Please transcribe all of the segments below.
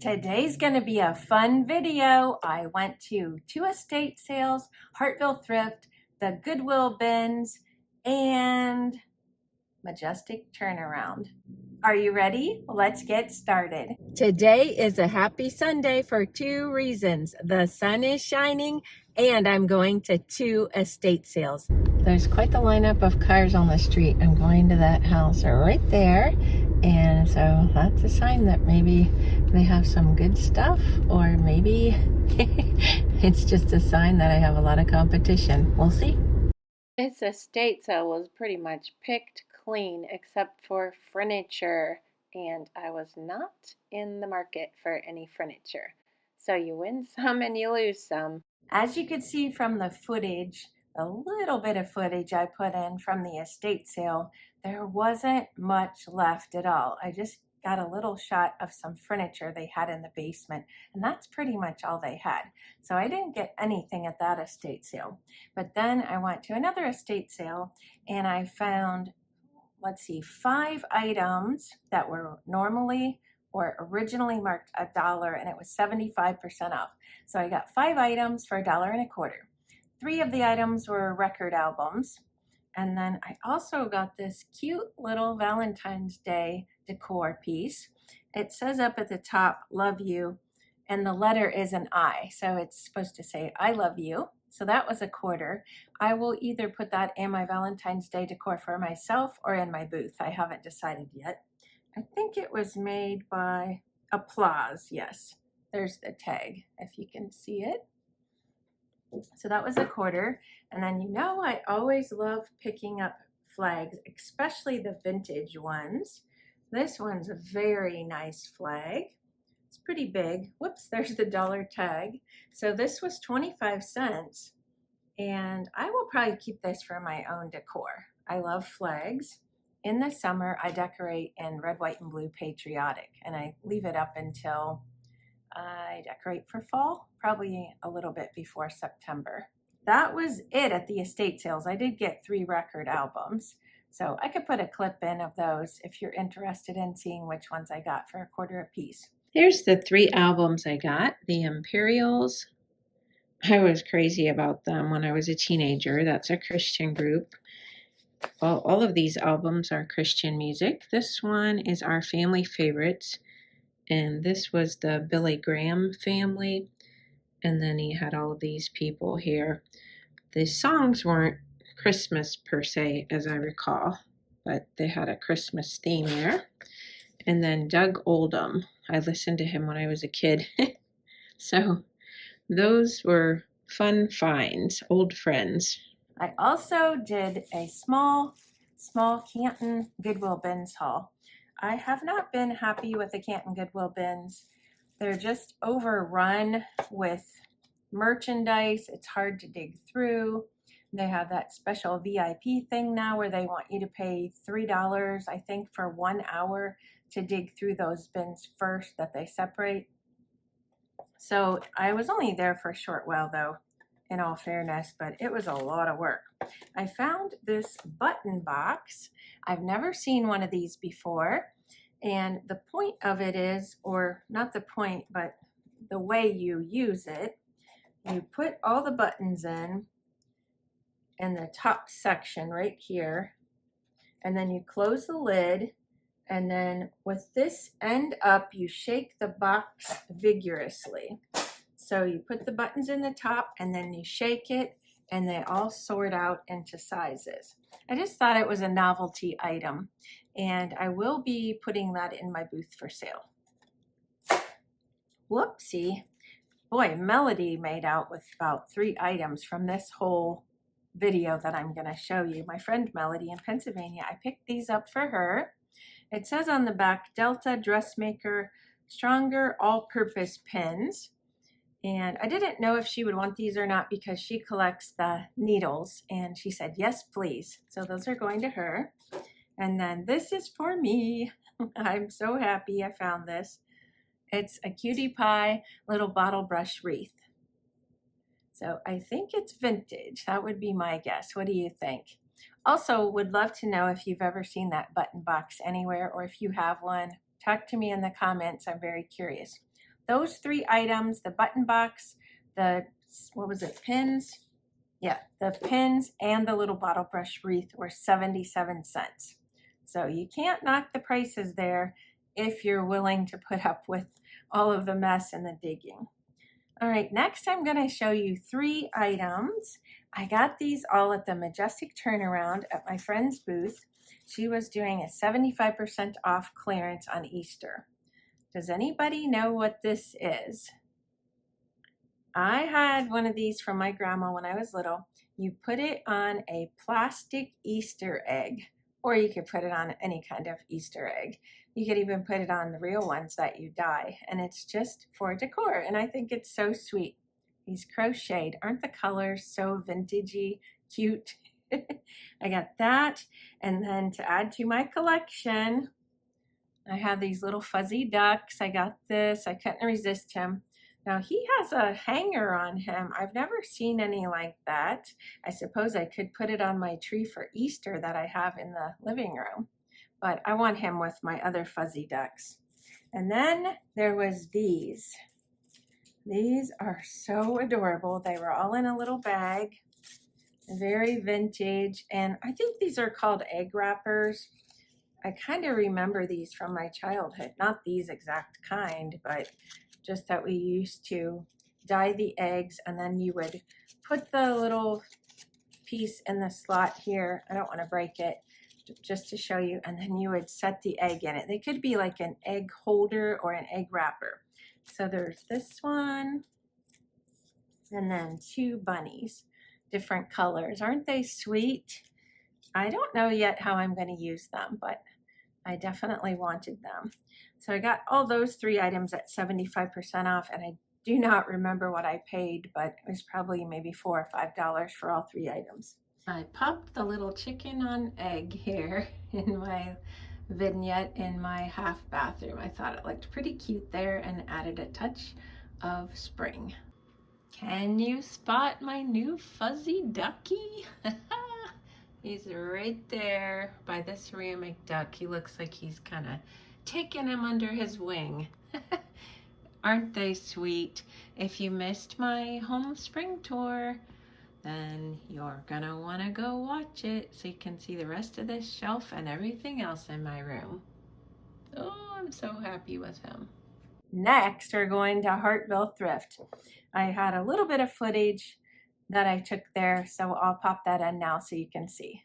Today's going to be a fun video. I went to 2 estate sales, Hartville Thrift, the Goodwill Bins, and Majestic Turnaround. Are you ready? Let's get started. Today is a happy Sunday for 2 reasons. The sun is shining and I'm going to 2 estate sales. There's quite the lineup of cars on the street. I'm going to that house right there. And so that's a sign that maybe they have some good stuff, or maybe it's just a sign that I have a lot of competition. We'll see. This estate sale was pretty much picked clean except for furniture, and I was not in the market for any furniture. So you win some and you lose some. As you could see from the footage, a little bit of footage I put in from the estate sale, there wasn't much left at all. I just got a little shot of some furniture they had in the basement, and that's pretty much all they had. So I didn't get anything at that estate sale. But then I went to another estate sale and I found, 5 items that were normally or originally marked $1, and it was 75% off. So I got 5 items for $1.25. 3 of the items were record albums. And then I also got this cute little Valentine's Day decor piece. It says up at the top, love you, and the letter is an I. So it's supposed to say, I love you. So that was $0.25. I will either put that in my Valentine's Day decor for myself or in my booth. I haven't decided yet. I think it was made by Applause. Yes, there's the tag, if you can see it. So that was $0.25. And then I always love picking up flags, especially the vintage ones. This one's a very nice flag. It's pretty big. Whoops, there's the dollar tag. So this was 25 cents. And I will probably keep this for my own decor. I love flags. In the summer, I decorate in red, white, and blue patriotic. And I leave it up until I decorate for fall, probably a little bit before September. That was it at the estate sales. I did get 3 record albums, so I could put a clip in of those if you're interested in seeing which ones I got for $0.25 a piece. Here's the 3 albums I got. The Imperials. I was crazy about them when I was a teenager. That's a Christian group. Well, all of these albums are Christian music. This one is Our Family Favorites. And this was the Billy Graham family. And then he had all of these people here. The songs weren't Christmas per se, as I recall, but they had a Christmas theme there. And then Doug Oldham. I listened to him when I was a kid. So those were fun finds, old friends. I also did a small Canton Goodwill bins haul. I have not been happy with the Canton Goodwill bins. They're just overrun with merchandise. It's hard to dig through. They have that special VIP thing now where they want you to pay $3, I think, for 1 hour to dig through those bins first that they separate. So I was only there for a short while though, in all fairness, but it was a lot of work. I found this button box. I've never seen one of these before. And the point of it is, or not the point, but the way you use it, you put all the buttons in the top section right here, and then you close the lid, and then with this end up, you shake the box vigorously. So you put the buttons in the top and then you shake it, and they all sort out into sizes. I just thought it was a novelty item, and I will be putting that in my booth for sale. Whoopsie. Boy, Melody made out with about 3 items from this whole video that I'm going to show you. My friend Melody in Pennsylvania, I picked these up for her. It says on the back, Delta Dressmaker Stronger All-Purpose Pins. And I didn't know if she would want these or not because she collects the needles, and she said, yes, please. So those are going to her. And then this is for me. I'm so happy I found this. It's a cutie pie little bottle brush wreath. So I think it's vintage. That would be my guess. What do you think? Also, would love to know if you've ever seen that button box anywhere, or if you have one. Talk to me in the comments. I'm very curious. those 3 items, the button box, the, what was it, pins? Yeah, the pins and the little bottle brush wreath were 77 cents. So you can't knock the prices there if you're willing to put up with all of the mess and the digging. All right, next I'm going to show you 3 items. I got these all at the Majestic Turnaround at my friend's booth. She was doing a 75% off clearance on Easter. Does anybody know what this is? I had one of these from my grandma when I was little. You put it on a plastic Easter egg, or you could put it on any kind of Easter egg. You could even put it on the real ones that you dye, and it's just for decor, and I think it's so sweet. These crocheted, aren't the colors so vintagey, cute? I got that, and then to add to my collection, I have these little fuzzy ducks. I got this, I couldn't resist him. Now he has a hanger on him. I've never seen any like that. I suppose I could put it on my tree for Easter that I have in the living room, but I want him with my other fuzzy ducks. And then there was these. These are so adorable. They were all in a little bag, very vintage, and I think these are called egg wrappers. I kind of remember these from my childhood, not these exact kind, but just that we used to dye the eggs, and then you would put the little piece in the slot here. I don't want to break it, just to show you, and then you would set the egg in it. They could be like an egg holder or an egg wrapper. So there's this one, and then 2 bunnies, different colors. Aren't they sweet? I don't know yet how I'm going to use them, but I definitely wanted them. So I got all those 3 items at 75% off, and I do not remember what I paid, but it was probably maybe $4 or $5 for all 3 items. I popped the little chicken on egg here in my vignette in my half bathroom. I thought it looked pretty cute there and added a touch of spring. Can you spot my new fuzzy ducky? He's right there by the ceramic duck. He looks like he's kind of taking him under his wing. Aren't they sweet? If you missed my home spring tour, then you're gonna want to go watch it so you can see the rest of this shelf and everything else in my room. Oh, I'm so happy with him. Next, we're going to Hartville Thrift. I had a little bit of footage that I took there, so I'll pop that in now so you can see.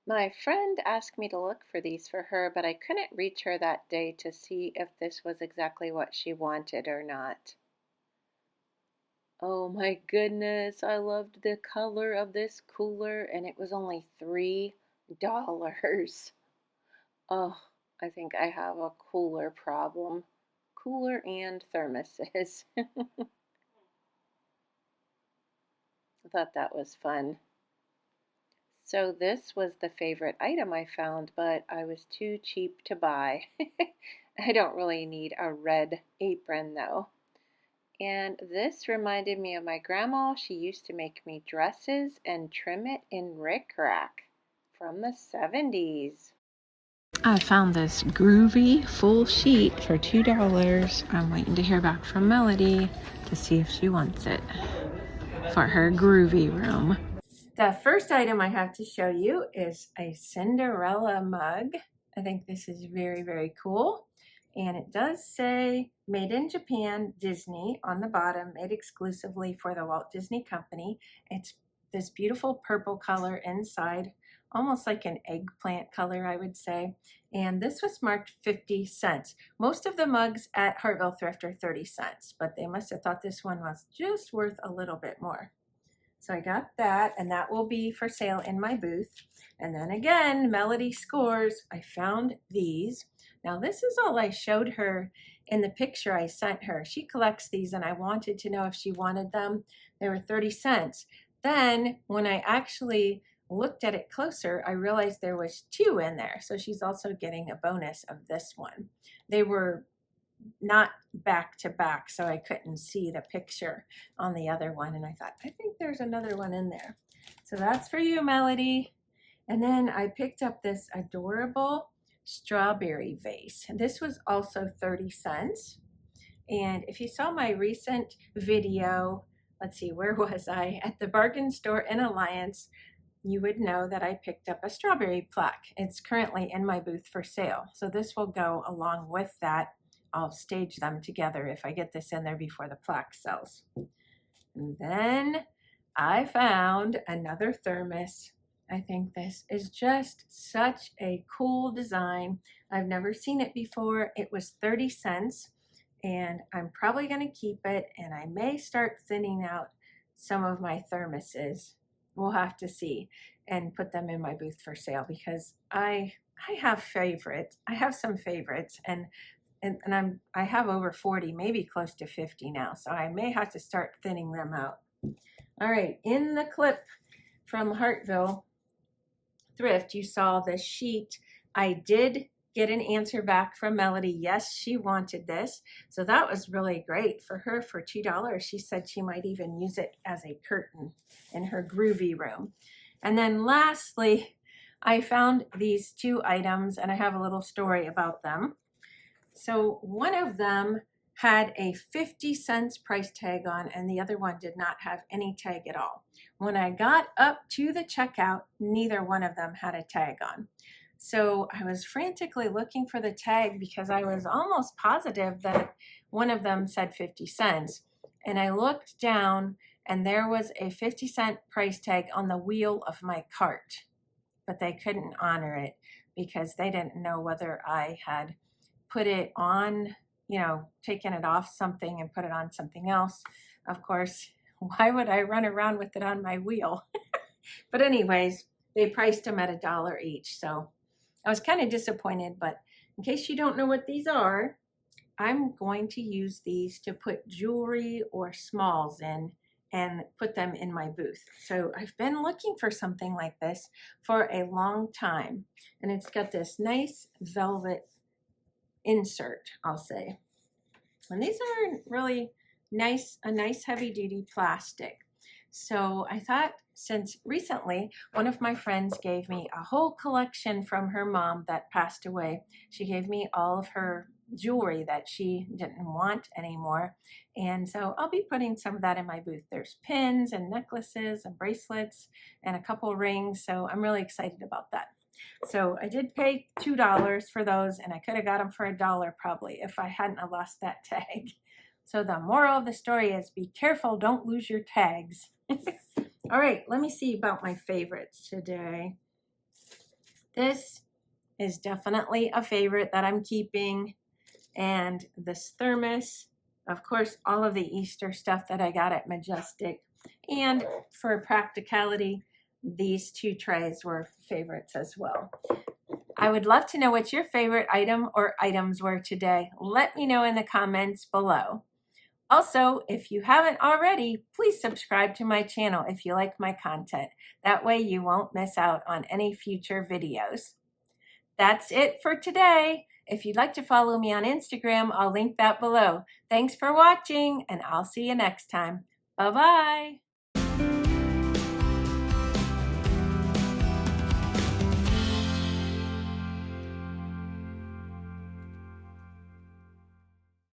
My friend asked me to look for these for her, but I couldn't reach her that day to see if this was exactly what she wanted or not. Oh my goodness, I loved the color of this cooler, and it was only $3. Oh, I think I have a cooler problem. Cooler and thermoses. I thought that was fun. So this was the favorite item I found, but I was too cheap to buy. I don't really need a red apron though. And this reminded me of my grandma. She used to make me dresses and trim it in rickrack from the 70s. I found this groovy full sheet for $2. I'm waiting to hear back from Melody to see if she wants it for her groovy room. The first item I have to show you is a Cinderella mug. I think this is very, very cool. And it does say made in Japan, Disney on the bottom, made exclusively for the Walt Disney Company. It's this beautiful purple color inside, almost like an eggplant color, I would say. And this was marked 50 cents. Most of the mugs at Hartville Thrift are 30 cents, but they must have thought this one was just worth a little bit more. So I got that, and that will be for sale in my booth. And then again, Melody scores. I found these. Now this is all I showed her in the picture I sent her. She collects these, and I wanted to know if she wanted them. They were 30 cents. Then when I actually looked at it closer, I realized there was 2 in there. So she's also getting a bonus of this one. They were not back to back, so I couldn't see the picture on the other one, and I thought, I think there's another one in there. So that's for you, Melody. And then I picked up this adorable strawberry vase. This was also 30 cents. And if you saw my recent video, let's see, where was I? At the bargain store in Alliance, you would know that I picked up a strawberry plaque. It's currently in my booth for sale. So this will go along with that. I'll stage them together if I get this in there before the plaque sells. And then I found another thermos. I think this is just such a cool design. I've never seen it before. It was 30 cents and I'm probably going to keep it, and I may start thinning out some of my thermoses. We'll have to see, and put them in my booth for sale because I have favorites. I have some favorites, and I have over 40, maybe close to 50 now, so I may have to start thinning them out. All right, in the clip from Hartville Thrift, you saw the sheet. I did get an answer back from Melody. Yes, she wanted this, so that was really great for her. For $2, she said she might even use it as a curtain in her groovy room. And then lastly, I found these two items, and I have a little story about them. So one of them had a 50 cents price tag on, and the other one did not have any tag at all. When I got up to the checkout, neither one of them had a tag on. So I was frantically looking for the tag because I was almost positive that one of them said 50 cents. And I looked down and there was a 50-cent price tag on the wheel of my cart, but they couldn't honor it because they didn't know whether I had put it on, taken it off something and put it on something else. Of course, why would I run around with it on my wheel? But anyways, they priced them at $1 each. So I was kind of disappointed, but in case you don't know what these are, I'm going to use these to put jewelry or smalls in and put them in my booth. So I've been looking for something like this for a long time, and it's got this nice velvet insert, I'll say. And these are really nice, a nice heavy duty plastic. So I thought, since recently one of my friends gave me a whole collection from her mom that passed away. She gave me all of her jewelry that she didn't want anymore. And so I'll be putting some of that in my booth. There's pins and necklaces and bracelets and a couple rings. So I'm really excited about that. So I did pay $2 for those, and I could have got them for $1 probably if I hadn't lost that tag. So the moral of the story is be careful, don't lose your tags. All right, let me see about my favorites today. This is definitely a favorite that I'm keeping. And this thermos, of course, all of the Easter stuff that I got at Majestic. And for practicality, these two trays were favorites as well. I would love to know what your favorite item or items were today. Let me know in the comments below. Also, if you haven't already, please subscribe to my channel if you like my content. That way you won't miss out on any future videos. That's it for today. If you'd like to follow me on Instagram, I'll link that below. Thanks for watching, and I'll see you next time. Bye-bye.